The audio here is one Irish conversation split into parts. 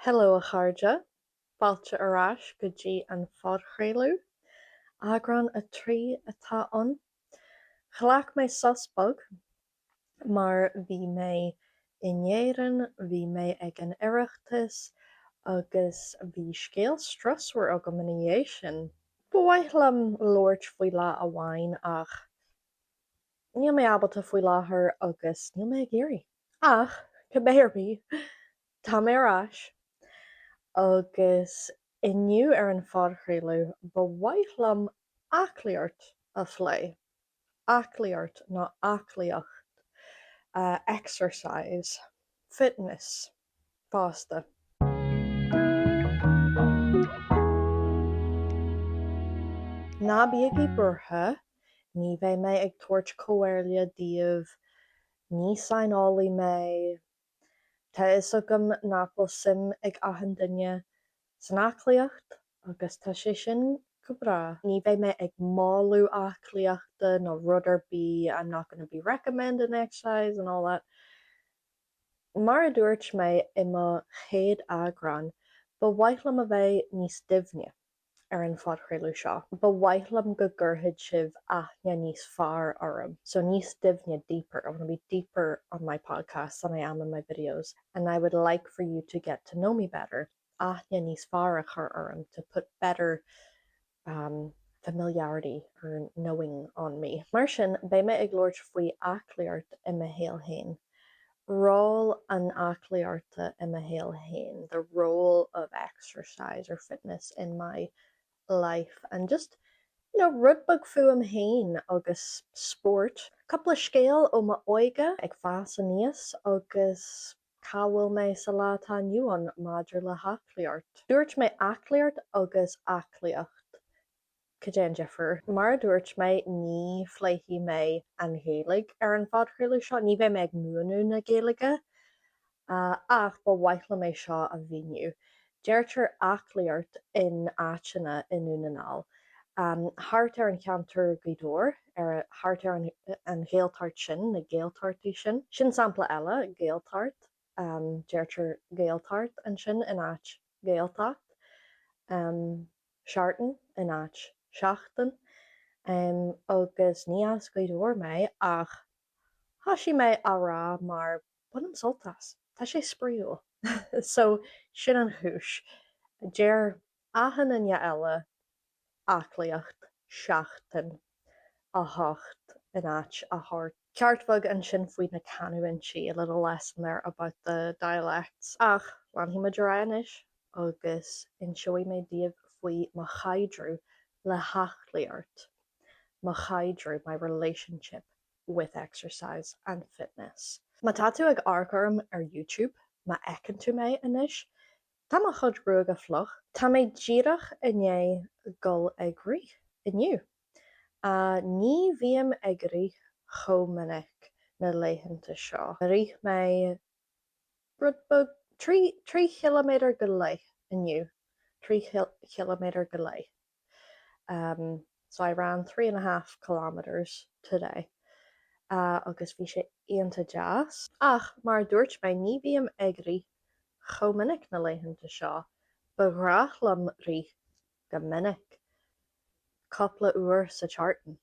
Hello a chairde, fáilte arás go dtí an fhodchraolú, Eagrán a trí atá ann. Chhlac mé sospog mar bhí mé inéireann, bhí mé ag an oireachtas agus bhí scéal strasúir agam ina dhé sin. Ba mhaithlim labhairt faoi leat amháin ach níl mé ábalta faoi láthair agus níl mé ag éirí. Ach, cibéirbí, tá mé arás agus inniu ar an fhodchraolú ba mhaithlim aclaíocht a phlé. Aclaíocht nó aclaíocht, exercise, fitness, fásta. Ná bíogaí burtha, ní bheidh mé ag tabhairt comhairle díobh, ní sainolaí mé, tá is agam nach bhfuil sim ag aitheann duine san aclaíocht agus tá sé sin go bra. Ní bheidh mé ag máladh aclaíochta nó ruderbí, I'm not going to be recommending exercise and all that. Mar a dúirt mé i mo chéad eagrán, ba mhaithlim a bheith níos duimhne ar an fhodchraolú seo. Ba mhaithlim go gcuirfeadh sibh aithne níos fearr orm. So níos duimhne, deeper. I want to be deeper on my podcast than I am in my videos. And I would like for you to get to know me better. Aithne níos fearr a chur orm, to put better familiarity or knowing on me. Mar sin, bé mé ag labhairt faoi aclaíocht i mo héal hain. Role an aclaíochta i mo héal hain. The role of exercise or fitness in my life, and just rudbug fuam hain agus sport. Couple of scéal ó ma oige ag fása níos agus cábhfuil mé sa látá nniuan maidir le haclaíocht. Dúirt mé aclaíocht agus aclaíocht Céannaigh Jeffer. Mar dúirt mé ní phléithí mé an Gaeilge ar an fhodchraolú seo, ní bheidh mé ag múnú na Gaeilge, ach ba mhaithlim mé seo a bhíniu. Deirtear aclaíocht in áiteanna in únanáil. Thart ar an ceantar gcuideoir, thart ar an Gaeltart sin, na Gaeltartaí sin. Sin sampla eile, Gaeltart, deirtear Gaeltart an sin in áit Gaeltacht, seaartain in áit seachtain, agus ní as gcuideoir mé ach thosaigh mé a rá mar bunim soltas, tá sé spríúil. So sin an chúis. Deir aithneanna eile aclaíocht seachtain a hocht in áit a thart. Ceartfog an sin faoi na Ceannaigh, a little lesson there about the dialects. Ach, lean hí muidir anis agus inseoigh mé díobh faoi mo chaidreamh le haclaíocht. Mo chaidreamh, my relationship with exercise and fitness. Má tá tú ag arcarm ar YouTube, má ecann tú mé inis, tá má chud ruúg a phloch, tá mé díreach inné gul éirí inniu. Ní bhíam éirí chomh minic na léitheanta seo. Rith mé rudbug 3 kilometer go léith inniu. 3 kilometer go léith. So I ran 3.5 kilometers today. Agus bhí sé aonanta deas. Ach, mar dúirt mé ní bhíam éirí chomh minic na léitheanta seo. Ba ghrachlam rith go minic. Coupla uair sa teartain.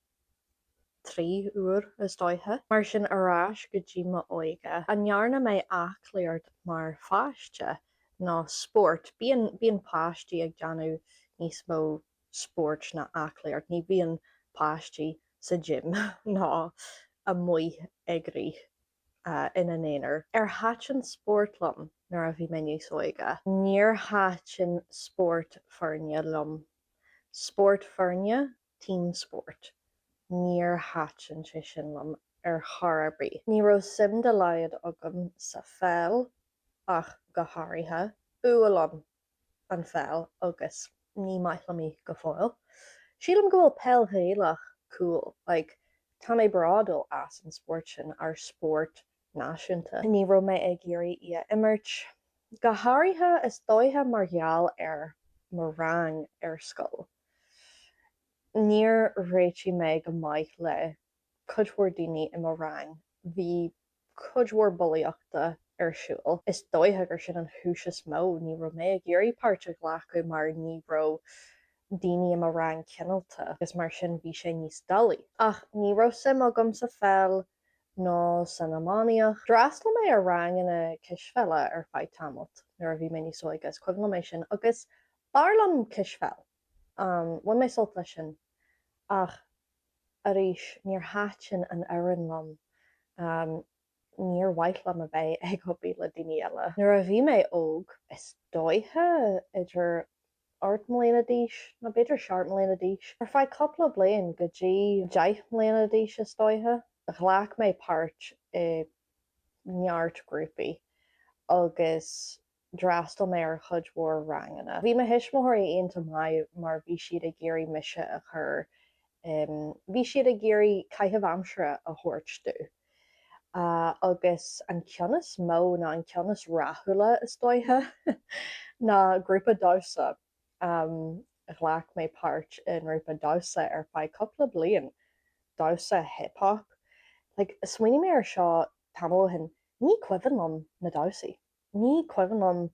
3 uair is dóithe. Mar sin arás go dtí mo oige. Anhearna mé aclaíocht mar fáiste ná sport. Bíonn páistí ag deanú níos mó sport na aclaíocht. Ní bíonn páistí sa gym ná amuigh éirí ina néanaar. Ar háiteann sport lom nuair a bhí mé níos oige. Níor háiteann sport foirne lom. Sport foirne, team sport. Níor háiteann sé sin lom ar chorabrí. Ní raibh sim de laiad agam sa feil ach go háirithe ualam an feil agus ní maithlimí go fáil. Sílam go bhfuil peil chéalach cool, like tá mé brádul as an sport sin ar sport náisiúnta. Ní raibh mé ag éirí iad imirt. Go háirithe is dóithe mar gheall ar mo rang ar scoil. Níor réití mé go maith le cuidmhór daoine i mo rang. Bhí cuidmhór bullaíochta ar siúl. Is dóithe gur sin an thuúis mó ní ra mé ag géirí páirte ghlacu mar ní ro daoine am rang cinnalta, gus mar sin bhí sé níos dalaí. Ach ní rosim agam sa fel nó san amáíoch. Drastal mé ar rang ina cisfeile ar feid tamalt nuair a bhí mé níos agus cuimla mé sin agus barlam cisfeil. Bhain mé solta sin ach arís níor háitin an airean lom. Níor waithlam a bheith ag hopaí le daoine eile. Nuair a bhí mé óg is dóithe idir 8 mbliana d'aois nó beidir 7 mbliana d'aois. Ar feadh coppla bliain go dtí 10 mbliana d'aois is dóithe. Ghlac mé páirt i neart grúpaí agus drastal mé ar chud mhór rangana. Bhí me hisismóirí aonanta mai mar bhí siad ag géirí mise a chur bhí siad ag géirí caife amsere a thuirtú. Agus an ceannas mó ná an ceannas rathúla is dóithe na grúpa dása. Ghlac mé páirt in grúpa dása ar feadh coppla bliain. Dása hip-hop. Smaoinigh mé ar seo tamóthain ní cuimhin lom na dásaí. Ní cuimhin lom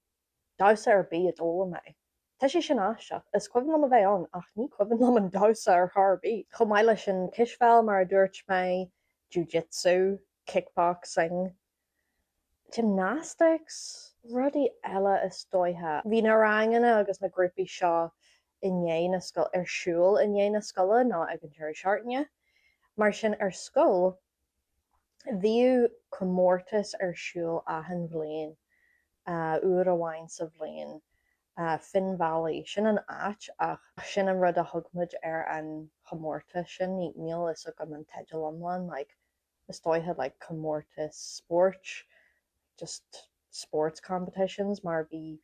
dása ar bí a dóla mé. Tá sé sin aisteach, is cuimhin lom a bheith ann ach ní cuimhin lom an dása ar tharbí. Chomh maith leis an cisfeil mar a dúirt mé jiu-jitsu, kickboxing, gymnastics, rudí eile is dóithe. Bhí na rangana agus na grúpaí seo inné na scoil ar siúl inné na scoile ná ag an tíir seairtne. Mar sin ar scoil bhíú commórtas ar siúl ahan bhliain, uair amháin sa bhliain, Finn Valley, sin an áit ach sin an rud a thugmuid ar an commórtas sin níl is agam an teideal amháin, is dóithe commórtas sport, just sports competitions mar bhí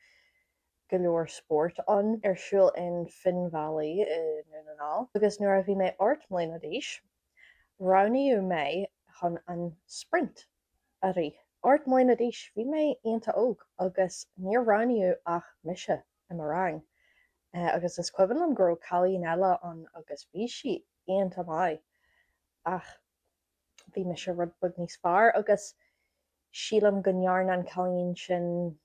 go leor sport an ar siúl in Finn Valley in Nunaná. Agus nuair a bhí mé 8 mbliana d'aois, roghnaíodh mé chun an sprint a rí. 8 mbliana d'aois bhí mé aonanta óg agus níor roghnaíodh ach mise i mar rang. Agus is cuimhin am gurb cailín eile an agus bhí si aonanta mai. Ach bhí mise rud bug níos fearr agus sílam go ndearn an cailín sin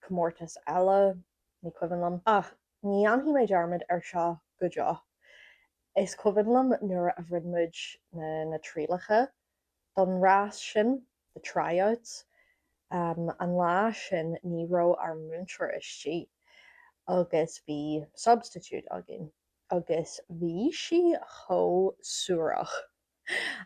commórtas eile ní cuimhin lom. Ach ní anhí mé dearmid ar seo go deo. Is cuimhin lom nuair a bhridmuid na trílacha don rás sin, the tryouts, an lá sin ní raibh ar múinteoir istí agus bhí substitute agin agus bhí si chomh suúrach.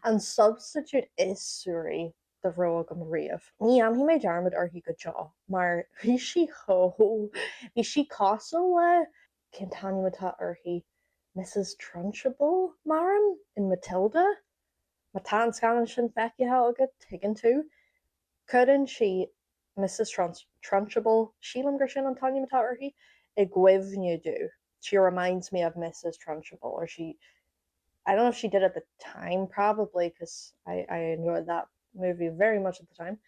An substitute is suúraí de bhró agam riamh. Ní anhí mé dearmid orthu go deo, mar bhí si cásil le cin tanimitá orthu Mrs. Trunchbull maram in Matilda. Má tá an scanan sin feicithe agad tuigeann tú. Cuireann si Mrs. Trunchbull sílam gur sin an tanimitá orthu I gcuimhniú dú. She reminds me of Mrs. Trunchbull, or I don't know if she did at the time, probably, because I enjoyed that movie very much at the time.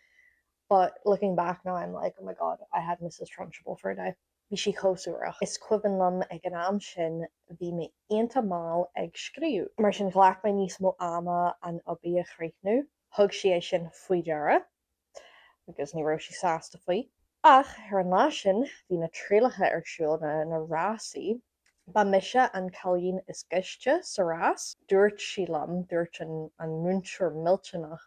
But looking back now, I'm like, oh my god, I had Mrs. Trunchbull for a day. Bhí si chomhsúrach. Is cuimhin lom ag an am sin bhí mé aonanta máil ag scríú. Mar sin ghlac mé níos mó ama an obaí a chríochnú. Thug si é sin faoi deara, agus ní raibh si sásta faoi. Ach ar an lá sin bhí na trílacha ar siúl na rásaí. Ba mise an cailín is giste sa rás. Dúirt si lom, dúirt an múinteoir miltenach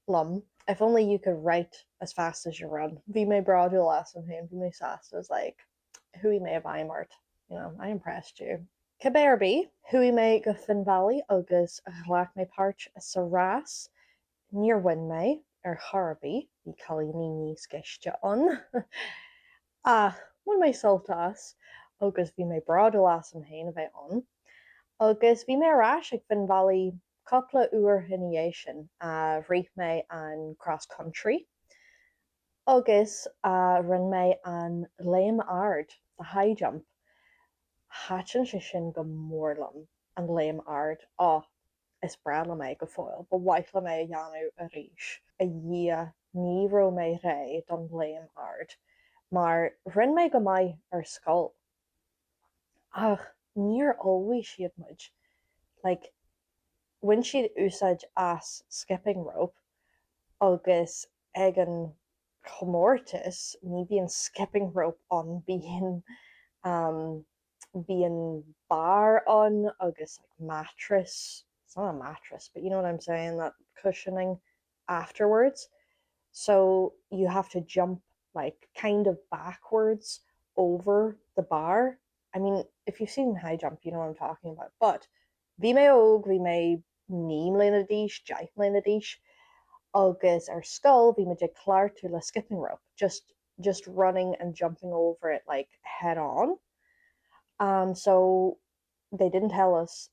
lom. If only you could write as fast as you run. Bhí mé braúil as an hain, bhí mé sásta. I was like, hui mé a bhaimart. You know, I impressed you. Caberby, hui mé go Finn Valley agus ghlac mé páirt sa rás. Níor win mé ar charbí, bhí cailíní níos giste an. Bhain mé soltas, agus bhí mé braúil as an hain a bheith an. Agus bhí mé arás ag Finn Valley coppla uair hinné sin a rith mé an cross country. Agus run mé an leabhar, the high jump. Háitin sin go mórlam an leabhar. Is brala mé go fóil, ba waithla mé dheanú a ríis. A dhia ní raibh mé ré don leabhar. Mar run mé go maith ar scoil. Ach, níor óhaigh siad muid. When siad úsáid as skipping rope, agus ag an chomórtas ní bhíonn skipping rope an bíonn bar on agus like mattress. It's not a mattress, but you know what I'm saying, that cushioning afterwards. So you have to jump like kind of backwards over the bar. I mean, if you've seen high jump, you know what I'm talking about. But bhí mé óg, bhí mé níl lena díis, deich lena díis, agus ar skull bhí mé de clear to le skipping rope, just running and jumping over it like head on. So they didn't tell us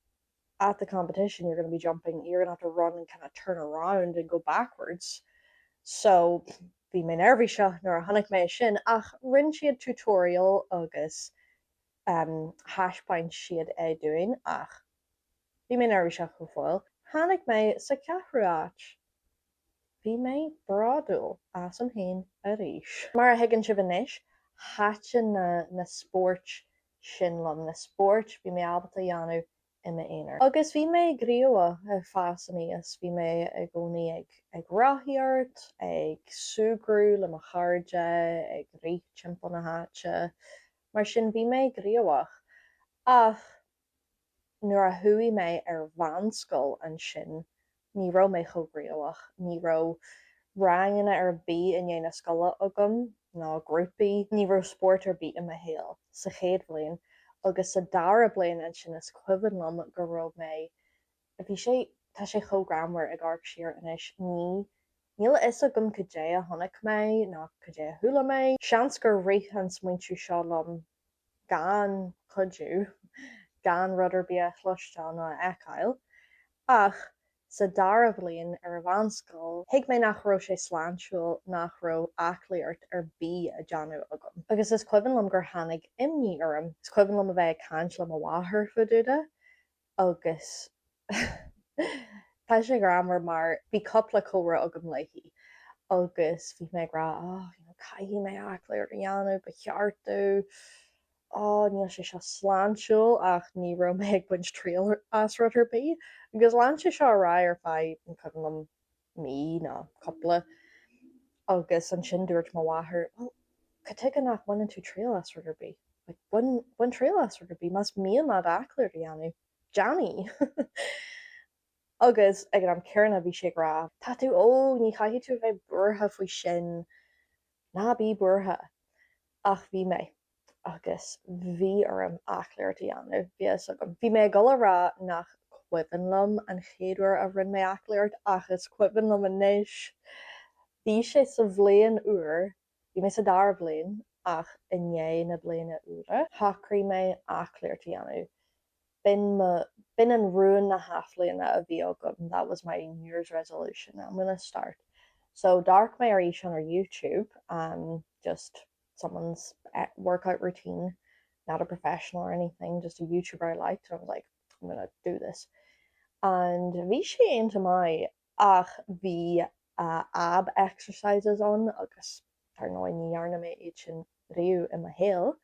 at the competition you're going to be jumping, you're going to have to run and kind of turn around and go backwards. So bhí mé nervhí seo nuair a tháinig mé sin, ach rinn siad tutorial agus haispáin siad é doing, ach bhí mé nervhí seo go fáil. Tháinig mé sa ceathrú áit, bhí mé bradúil as an hain a rís. Mar a thuigeann sibh anois, háite na sport sin lom, na sport bhí mé ábalta dheanamh ina éonar. Agus bhí mé gríomha ag fásaníos, bhí mé ag gcónaí ag rathaíocht, ag sugrú le mo chairde, ag rí timpeall na háite, mar sin bhí mé gríomhach. Ach nuair a thuaigh mé ar bhanscoil an sin, ní raibh mé chomh gríomhach, ní raibh ranganna ar bí in dhéana scoile agam ná grúpaí, ní raibh sport ar bí in mo héal sa chéad bhliain. Agus sa dara bliain an sin is cuimhin lom go raibh mé, tá sé chomh gramhar ag arc siar inis, níl is agam go dé a tháinig mé ná go dé a thula mé. Seans gur rith an smaointiú seo lom gan chuidú, gan rud ar bí a chluisteáil ná eicáil, ach sa dara bbliain ar a bhanscoil, thuig mé nach raibh sé sláintiúil nach raibh aclaíocht ar bí a deanú agam. Agus is cuimhin lom gur tháinig imní orm, is cuimhin lom a bheith caint le mo bháthair faidúda, agus tá sé gramar mar bhí coppla córa agam leithí, agus bhí mé gra caithfí mé aclaíocht a dheanú ba cheartú, níl sé seo sláintiúil ach ní raibh mé ag buint tríal as rud ar bí, agus lean sé seo ará ar feadh an cuimhin lom mí ná coppla, agus an sin dúirt mo bháthair, Caite nach bhaineann tú tríal as rud ar bí. Like, bhain tríal as rud ar bí, mas míon ná aclaíocht a dheanú. Johnny. Agus ag an cearna bhí sé gra, tá tú ní chaithfí tú bheith buartha faoi sin, ná bí buartha, ach bhí mé. Agus bhí orm aclaíocht a dheanú, bhí mé go rá nach cuimhin lom an chéadúir a rinn mé aclaíocht, ach is cuimhin lom anois. Bhí sé sa bhliain uair, bhí mé sa dara bbliain, ach inné na bliana uaire, thacraí mé aclaíocht a dheanú. Bin an ruin na halfbliana a bhí agam. That was my New Year's resolution. I'm gonna start. So dark my Irish on our YouTube, just someone's workout routine, not a professional or anything, just a YouTuber I liked. And I was like, I'm gonna do this. And bhí sé into my ach bhí ab exercises on, agus tar nó ní dhearna mé iad sin riú in my héal,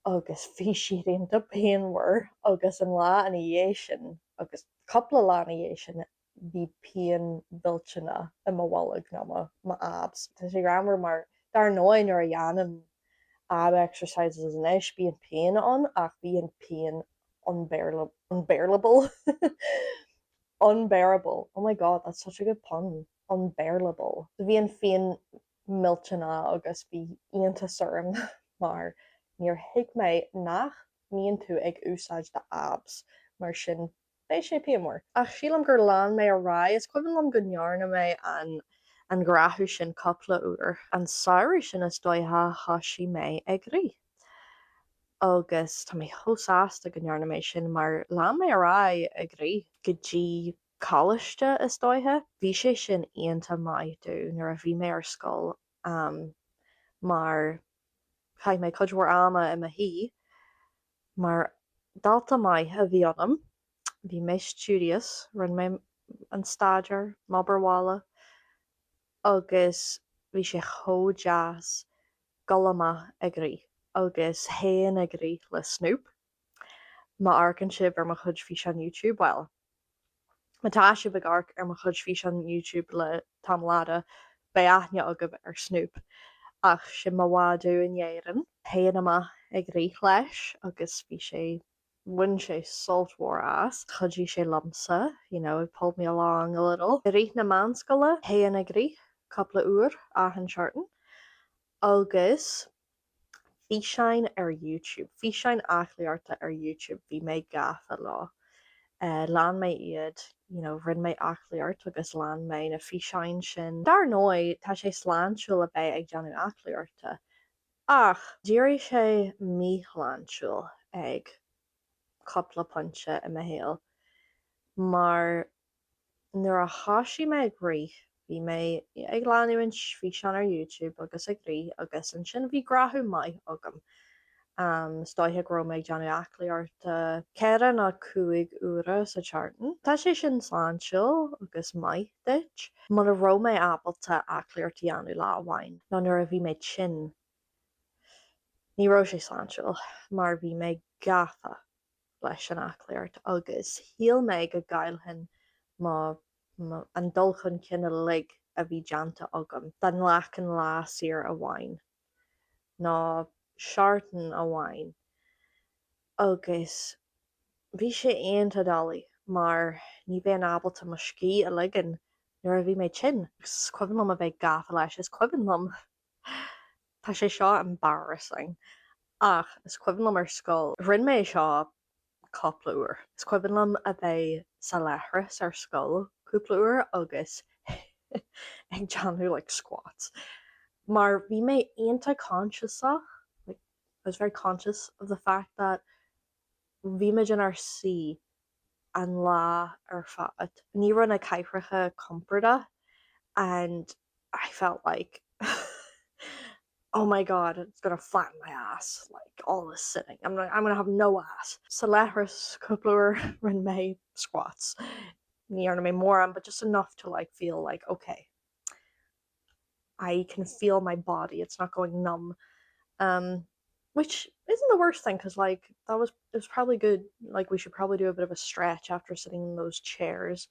agus bhí siad into peanmhar, agus an lá ana dhé sin, agus coppla lá ana dhé sin, bhí pean biltena i mo bhallaig ná mo abs. Tá sé gramar mar dar nóin ar a dheanam ab exercises anois bíonn pean on, ach bhíonn pean unbearable. Unbearable. Oh my god, that's such a good pun. Unbearable. Bhíonn féin miltena agus bhí ionanta suirm mar níor thuig mé nach míonn tú ag úsáid de abs mar sin bé sé peanmhar. Ach sílam gur lean mé a rá, is cuimhin lom go nearna mé an grathú sin coppla uair, an saoirí sin is dóithe thosaí mé ag rí. Agus tá mé thosásta go nearna mé sin mar lean mé a rá ag rí go dtí cálaiste is dóithe, bhí sé sin aonanta maithidú nuair a bhí mé ar scoil, mar chaith mé cuidmhór ama i mo hí, mar dalta maith a bhí anam, bhí mé studious, rinn mé an staidir Mabarwala, agus bhí sé chomh deas gol amach ag rí, agus héan ag rí le Snoop, má arcann sibh ar mo chuid fís an YouTube, well, mátá sibh ag arc ar mo chuid fís an YouTube le tamláda, beaithne agam ar snúp ach sin má bháidú in dhéanaan. Théann amach ag rith leis agus bhí sé bhain sé saltmór as. Chudí sé lamsa, it pulled me along a little. I rith na meánscoile théann ag rith coppla uair an seartan. Agus bhí sein ar YouTube. Bhí sein aclaíochta ar YouTube. Bhí méid gafa lá. Lean méid iad, rinn méid aclaíocht agus lean méid na bhí sein sin. Dar nóid tá sé sláinsiúil a bheith ag deanú aclaíochta. Ach, díreach sé mísláinsiúil ag coppla pointe i mhéal. Mar nuair a thosaigh mé ag rith, bhí mé ag leanúin bhí sean ar YouTube agus ag rith agus an sin bhí grathú maith agam. Stoithe go raibh méid deanú aclaíochta 4 nó 5 uaire sa teartan. Tá sé sin sláinsiúil agus maith duit, mar a raibh méid ábalta aclaíocht deanú lá amháin. Ná nuair a bhí méid sin, ní raibh sé sláinsiúil, mar bhí méid gafa leis an aclaíocht agus thíl méid go Gaeilge má an dul chun cinenne lig a bhí deanta agam den leachan lá siar amháin ná seartan amháin. Agus bhí sé aonanta dalaí mar ní bheadh ábalta mo scí a ligean nuair a bhí méid sin. Is cuimhin liom a bheith gafa leis, is cuimhin liom tá sé seo embarrassing. Ach, is cuimhin liom ar scoil. Rinn méid seo coppla uair. Is cuimhin liom a bheith sa leithreas ar scoil cúpla uair agus ag deanú like squats. Mar bhí méid aonanta conscious-ach. I was very conscious of the fact that bhí méid in ar si an lá ar fad. Ní raibh na caithreacha comforta, and I felt like oh my god, it's gonna flatten my ass, like all this sitting. I'm gonna have no ass. Sa leithreas cúpla uair rinn méid squats. Ní arna mé mór an, but just enough to like feel like, okay, I can feel my body, it's not going numb. Which isn't the worst thing, because like it was probably good. Like we should probably do a bit of a stretch after sitting in those chairs,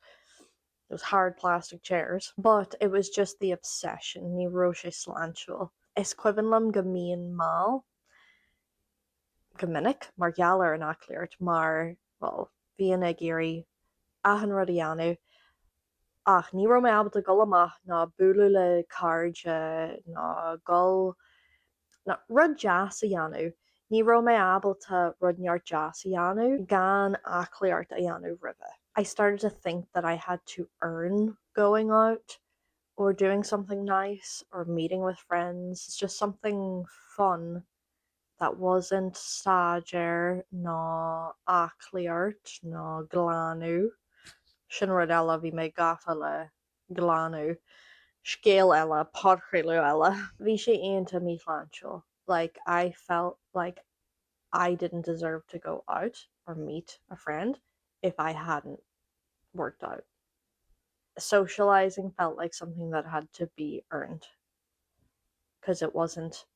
those hard plastic chairs. But it was just the obsession. Ní raibh sé sláinsiúil. Is cuimhin liom go mbíonn máll go minic mar gheall ar an aclaíocht, mar well, bhíonn ag éirí ahan rud a dheanú. Ach, ní raibh mé ábalta gol amach ná bualadh le cairde ná gol na rud jazz a dheanú. Ní raibh mé ábalta rud neart jazz a dheanú gan aclaíocht a dheanú roimhe. I started to think that I had to earn going out or doing something nice or meeting with friends. It's just something fun that wasn't staidéir ná aclaíocht ná glanú. Sin rud eile bhí méid gafa le glanú. Scéal eile, páirchéilú eile. Bhí sé aonanta mísláinsiúil. Like, I felt like I didn't deserve to go out or meet a friend if I hadn't worked out. Socializing felt like something that had to be earned because it wasn't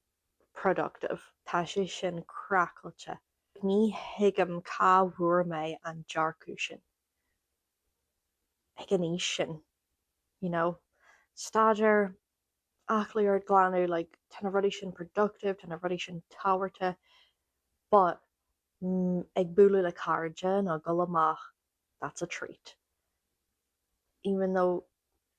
productive. Tá sé sin cracailte. Ní hiigim cá bhuair mé an dearcú sin. Ag an níos sin, Staidéir aclaíocht glanú, like tána rudí sin productive, tána rudí sin tábhairte, but ag bualadh le cairde ná gol amach, that's a treat. Even though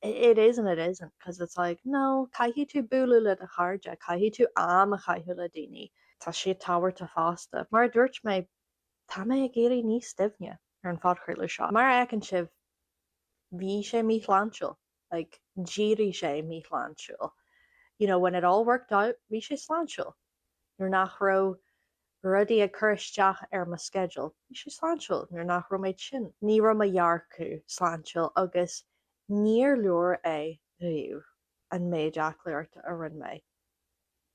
it is and it isn't, because it's like, no, caife tú bualadh le de cairde, caife tú am a caife le daoine, tá siad tábhairte fásta. Mar dúirt mé, tá mé ag éirí níos duimhne ar an fad chuirle seo. Mar éiceann sibh, bhí sé mísláinsiúil, like dírí sé mísláinsiúil. When it all worked out, bhí sé sláinsiúil. Nuair nach raibh rudí ag cur isteach ar my schedule, bhí sé sláinsiúil. Nuair nach raibh méid sin. Ní raibh a dhearcú sláinsiúil agus níor leor é riamh an méid aclaíocht a rinn mé.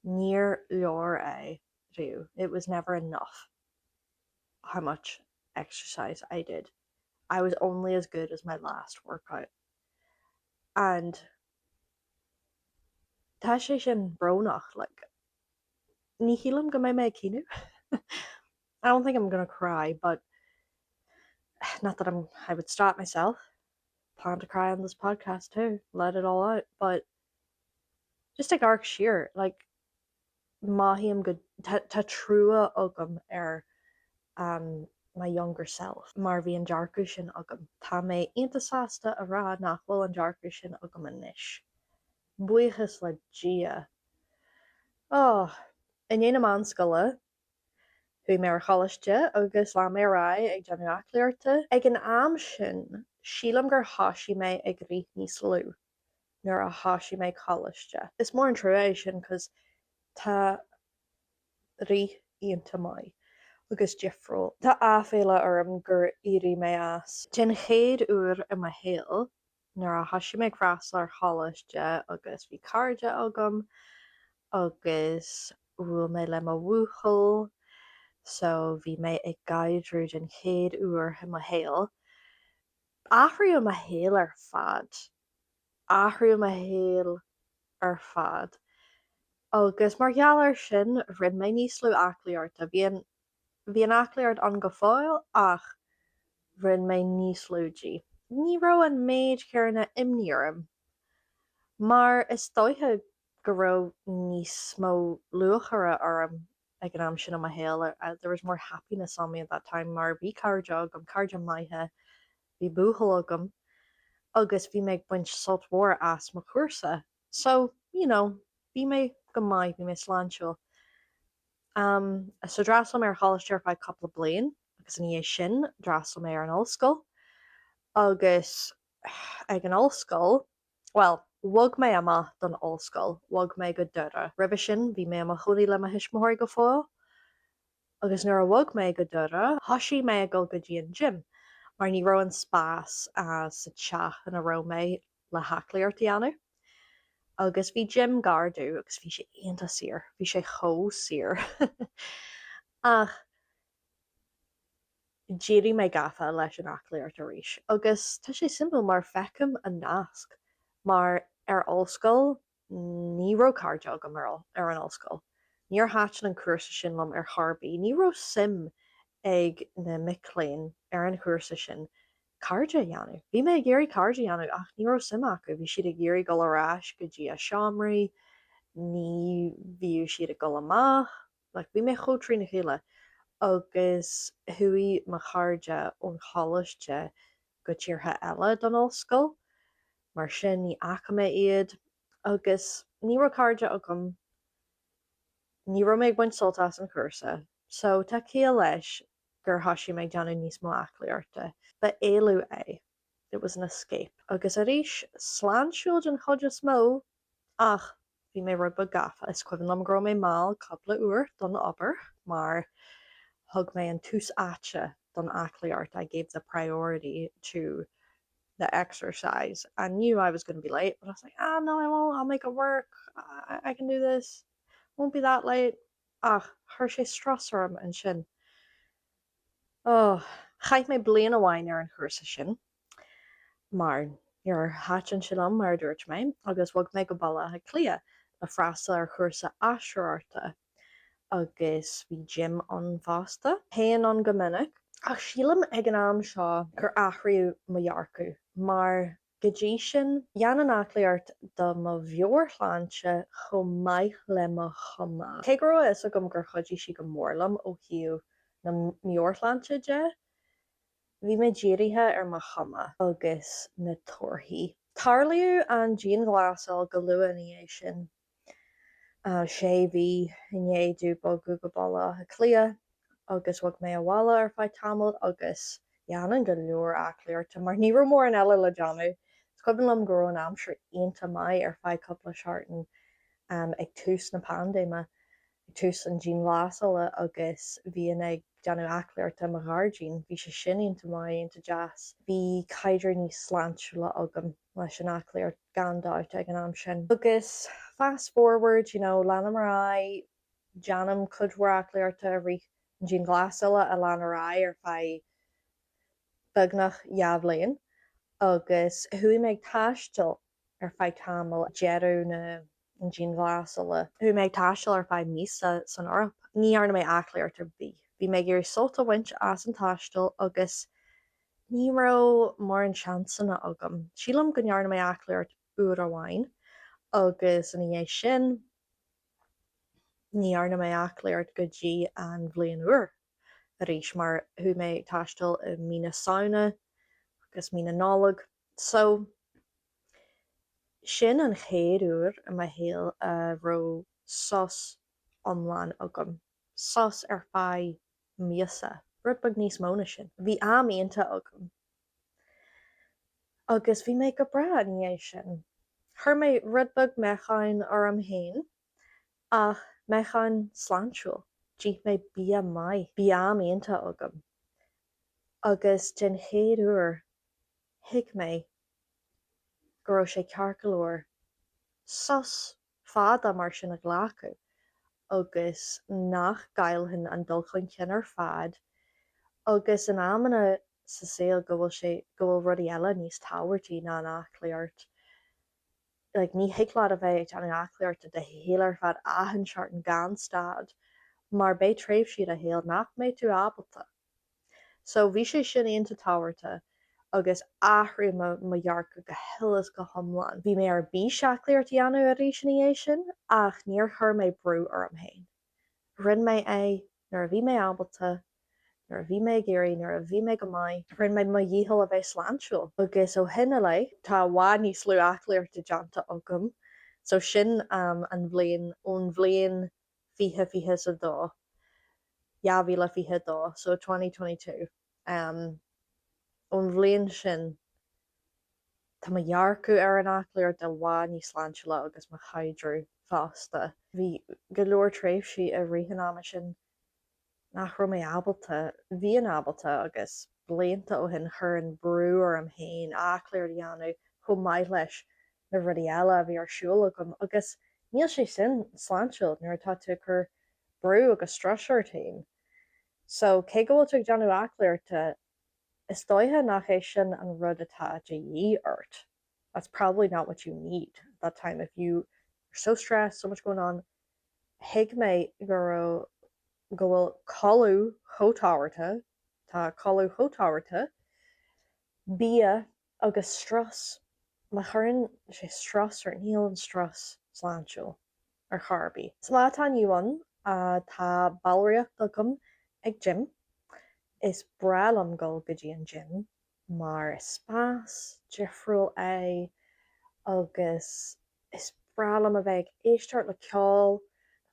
Níor leor é riamh. It was never enough how much exercise I did. I was only as good as my last workout. And tá sé sin brónach, like, ní hílam go mé méid cíniú. I don't think I'm gonna cry, but not that I would stop myself. Plan to cry on this podcast too, let it all out, but just ag arc siar, like maihíam go tá trua agam my younger self mar bhí an dearcú sin agam. Tá mé iontasasta a rá nach bhfuil an dearcú sin agam anois. Buíochas le dia. Oh, in dhéanam anscoile, bhí mé ar chalaiste agus lá mé rá ag deanú aclaíochta. Ag an am sin, sílam gur thosaigh mé ag rí níos lú nuair a thosaigh mé chalaiste. Is mór an truéis sin cos tá rí ionta mai agus difriúil. Tá áféile orm gur irí mé as. Tin chéad uair i mo héal nuair a thosaigh mé creasla ar chalaiste agus bhí cairde agam agus bhfuil mé le mo bhúchail, so bhí mé ag gaidreamh den chéad uair i mo héal. Athraíodh mo héal ar fad. Athraíodh mo héal ar fad. Agus mar gheallar sin rinn mé níos lú aclaíochta. Bhí an aclaíocht an go fáil ach rinn mé níos lúidí. Ní raibh an méid cearna imní orm, mar is dóithe go raibh níos mó luachara orm ag an am sin am a héal. There was more happiness on me at that time, mar bhí cairde agam, cairde maithe, bhí búchail agam, agus bhí mé ag baint sult mhór as mo cuasa. So, bhí mé go maiid, bhí mé sláinseoil. So drasal mé ar chalaiste ar feadh coppla bliain, agus in dhé sin drasal mé ar an ollscoil. Agus ag an ollscoil, well, bhog mé amach don ollscoil, bhog mé go dora. Ribh sin bhí mé amach chudaí le hisismóirí go fáil. Agus nuair a bhog mé go dora, thosaigh mé go dtí an gym, mar ní raibh an spás sa teach in a raibh mé le haclaíocht ann. Agus bhí gym gardú agus bhí sé aonanta siar, bhí sé chomh siar. Ach déirí mé gafa leis an aclaíocht arís. Agus tá sé simple mar fecham a nasc, mar ar ollscoil ní raibh cairde agam ar an ollscoil. Níor háitin an cuasa sin lom ar Tharbí, ní raibh sim ag na micléin ar an cuasa sin cairde dheanú. Bhí mé ag géirí cairde dheanú ach ní raibh sim acu. Bhí siad ag géirí go leráis go dtí a seomraí, ní bhíodh siad ag go amach, bhí mé chomh trí na chéile. Agus thuaigh mo chairde ón chalaiste go tíortha eile don ollscoil, mar sin ní acha mé iad, agus ní raibh cairde agam, ní raibh mé ag baint soltas an cuasa. So tá céal leis gur thosaigh mé deanú níos mó aclaíochta. Ba éalú é. It was an escape. Agus arís sláinseoil an chuide smó, ach bhí mé rud gafa. Is cuimhin am go raibh mé máil coppla uair don obair, mar thug mé an tús áte don aclaíocht. I gave the priority to the exercise. I knew I was going to be late, but I was like, no, I won't. I'll make it work. I can do this. Won't be that late. Ach, chuir sé strasar am an sin. Chaith mé blian amháin ar an chuasa sin, mar níor háitin sin am mar dúirt mé, agus bhog mé go balla a clia le freastal ar chuasa asreairta. Agus bhí gym an bhásta, taan an go minic, ach sílam ag an am seo gur athraíodh mo dhearcú, mar go dtí sin dheanann aclaíocht do mo bheorchláinse chomh maith le mo chuma. Cé go raibh is agam gur chuidí si go mórlam ó hiú na meorchláinse de, bhí mé déirithe ar mo chuma agus na torthaí. Tarlaíodh an Jean Glasel go luain é sin. sé bhí inéadú bogu go balla a clia, agus bhog mé a bhalla ar feadh tamil agus dheanann go leor aclaíochta, mar ní raibh mór an eile le deanú. Cuimhin liom go raibh an amsir aonanta mai ar feadh coppla seartain ag tús na pandéime, ag tús an Jean Glasel agus bhíonn ag deanú aclaíochta mo ghardín, bhí sé sin aonanta mai aonanta jazz. Bhí caidreamh níos sláinseúla agam leis an aclaíocht gandáit ag an am sin. Agus fast forward, leanam rá deanam chudmhór aclaíochta a rí Jean Glasel a leanam rá ar feadh beagnach Yabhlaon, agus thuaigh mé ag taistil ar feadh tamil dearú na Jean Glasel. Thuaigh mé ag taistil ar feadh míosa san Eorp. Ní arna mé aclaíochta bí. Bhí mé géirí solta bhaint as an taistil agus ní raibh mór an seansanna agam. Sílam go nearna mé aclaíocht uair amháin, agus in dhé sin ní arna mé aclaíocht go dtí an bhliain uair arís mar thu mé taistil i mína saona agus mína nálag. So sin an chéad uair a ma héal a ró sos omláin agam. Sos ar feadh míosa. Rud bag níos móna sin. Bhí aíonnta agam. Agus bhí mé go bra in dhé sin. Chur mé rudbag mecháin ar am héin ach mecháin sláintiúil. Dí mé bí mai. Bhí aíonnta agam. Agus den chéad uair hiic mé go raibh sé cearc go leor sos fada mar sin a ghlacu agus nach gailthin an dul chun cin ar fad agus in amanna sa saoil go bhfuil rudí eile níos táhairtí ná an aclaíocht. Like, ní hiicláid a bheith an aclaíocht de héal ar fad aithin seart an gan stad mar bé tréimh siad a héal nach méid tú ábalta. So bhí sé sin aonanta táhairta agus aithrí mo dhearc go hilas go thomláin. Bhí mé ar bí seaclaíocht dhéanamh a rís in dhé sin ach níor chur mé brú ar am héin. Rinn mé é nuair a bhí mé ábalta, nuair a bhí mé géirí, nuair a bhí mé go maith, rinn mé mo dhéal a bheith sláintiúil. Agus ó hinne lei tá bhád níos lú aclaíocht deanta agam. So sin ón bhliain fiche sa dó. Jaabhíle fiche dó, so 2022. Ón bhliain sin tá mo dhearcú ar an aclaíocht de bhád níos sláintiúla agus mo chaidreamh fásta. Bhí go leor tréimhsí a ríthe ama sin nach raibh mé ábalta. Bhí an ábalta agus blianta ó hin chur an brú ar am héin aclaíocht dhéanamh chomh maith leis na rudí eile a bhí arsúil agam agus níl sé sin sláintiúil nuair atá tú chur brú agus strasúir tain. So cé go bhfuil tú ag deanamh aclaíochta is dóithe nach é sin an rud atá de dhí ort. That's probably not what you need at that time. If you are so stressed, so much going on, hiig mé go bhfuil colú chótáhairte, tá colú chótáhairte, bia agus stras. Ma churann sé stras ar níl an stras sláintiúil ar charbí. Slá tá nniuan tá bailríocht agam ag gym. Is brealam go dtí an gym mar is spás difriúil é agus is brealam a bheith ag éisteart le ceáil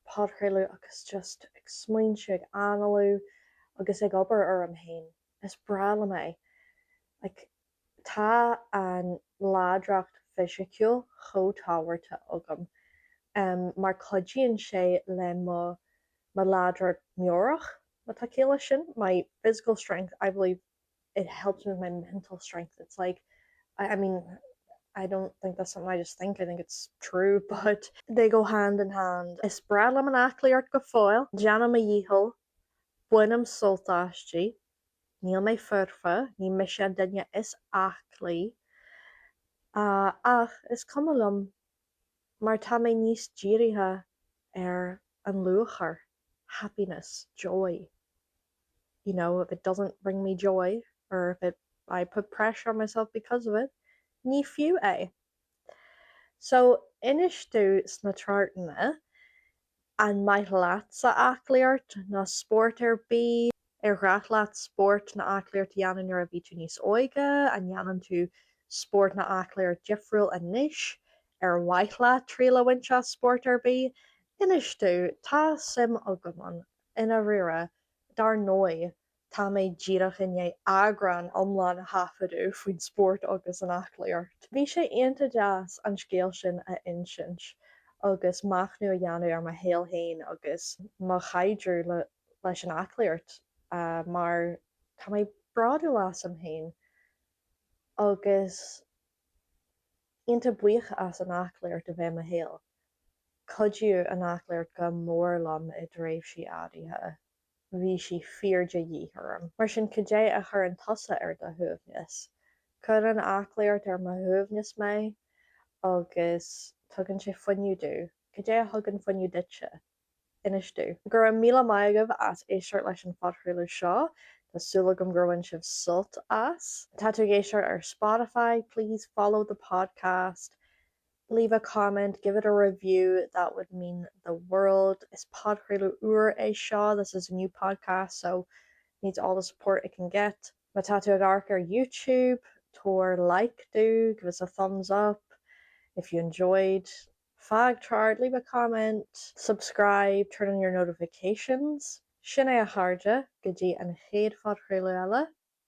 podchréilú agus just ag smaointe ag analú agus ag obair ar am héin. Is brealam é. Like, tá an láidracht fisiciúil chótáhairte agam. Mar codíonn sé le mo láidracht meorach. My physical strength, I believe it helps with my mental strength. It's like, I mean, I don't think that's something I just think. I think it's true, but they go hand in hand. Is brealam an aclaíocht go fáil, deanam a dhíthol, buinam soltáistí, níl mé furfa, ní mi sé duine is aclaí, ach is cumallum mar tá mé níos dírithe ar an luachar, happiness, joy. You know, if it doesn't bring me joy, or if I put pressure on myself because of it, ní fiú é. So, inis tú sna trartana an maith leat sa aclaíocht na sport ar bí, ar ghrach leat sport na aclaíocht dhéanann nuair a bhí tú níos óige, an dhéanann tú sport na aclaíocht difriúil a níis, ar waith leat tríla bhainte sport ar bí, inis tú tá sim agaman ina rira dar nói tá mé díreach in Eagrán omláin hafaidú faoin sport agus an aclaíocht. Bhí sé aonanta deas an scéal sin a insint agus machnú a dhéanamh ar mo héal hain agus má chaidreamh leis an aclaíocht mar tá mé bradú las am hain agus aonanta buíocha as an aclaíocht a bheith mo héal. Cuidiú an aclaíocht go mór lom I dréimh sí ádaithe. Bhí si fíorde dhíthram. Mar sin cudé a chur an tosa ar do thuamhneas. Chur an aclaíocht ar mo thuamhneas mé agus tugann sé fuinniú dú. Cudé a thugann fuinniú duitse. Inis dú. Gur an míle maigah as éisteart leis an fodthriúil seo, Tásúla gom gur bhain sibh sult as. Tá tú géisteart ar Spotify, please follow the podcast. leave a comment, give it a review. That would mean the world. Is Podchréile Uair é seo. This is a new podcast, so it needs all the support it can get. My tattoo agarc ar YouTube, tour like do, give us a thumbs up. If you enjoyed, fag chart, leave a comment, subscribe, turn on your notifications. Sin é a chairde go dtí an chéad fad chréile eile.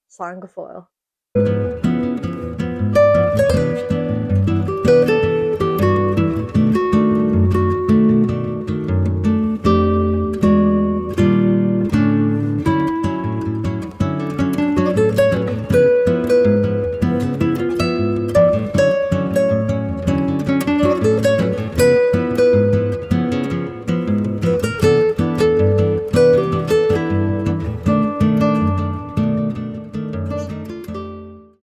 Slán go fóill.